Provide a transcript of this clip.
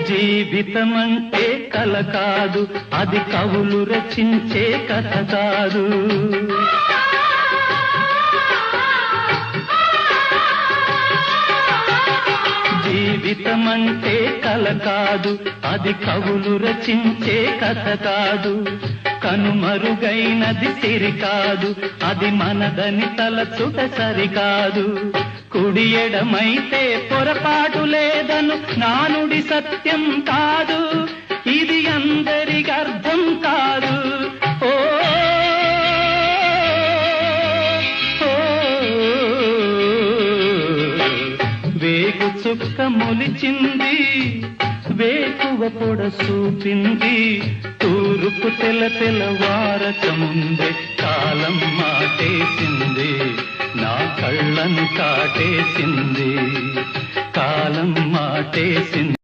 జీవితమంటే కల కాదు, అది కవులు రచించే కథ కాదు. జీవితమంటే కల కాదు, అది కవులు రచించే కథ కాదు. కనుమరుగైనది సిరి కాదు, అది మనదని తలచుట సరికాదు. కుడి ఎడమైతే పొరపాటు లేదను నానుడి సత్యం కాదు, ఇది అందరికి అర్థం కాదు. ఓ వేగు చుక్క మొలిచింది, వేకువ పొడ చూపింది, తూరుపు తెల్లవారకముందే కాలం మాటేసింది, నా కళ్ళను కాటేసింది, కాలం మాటేసింది.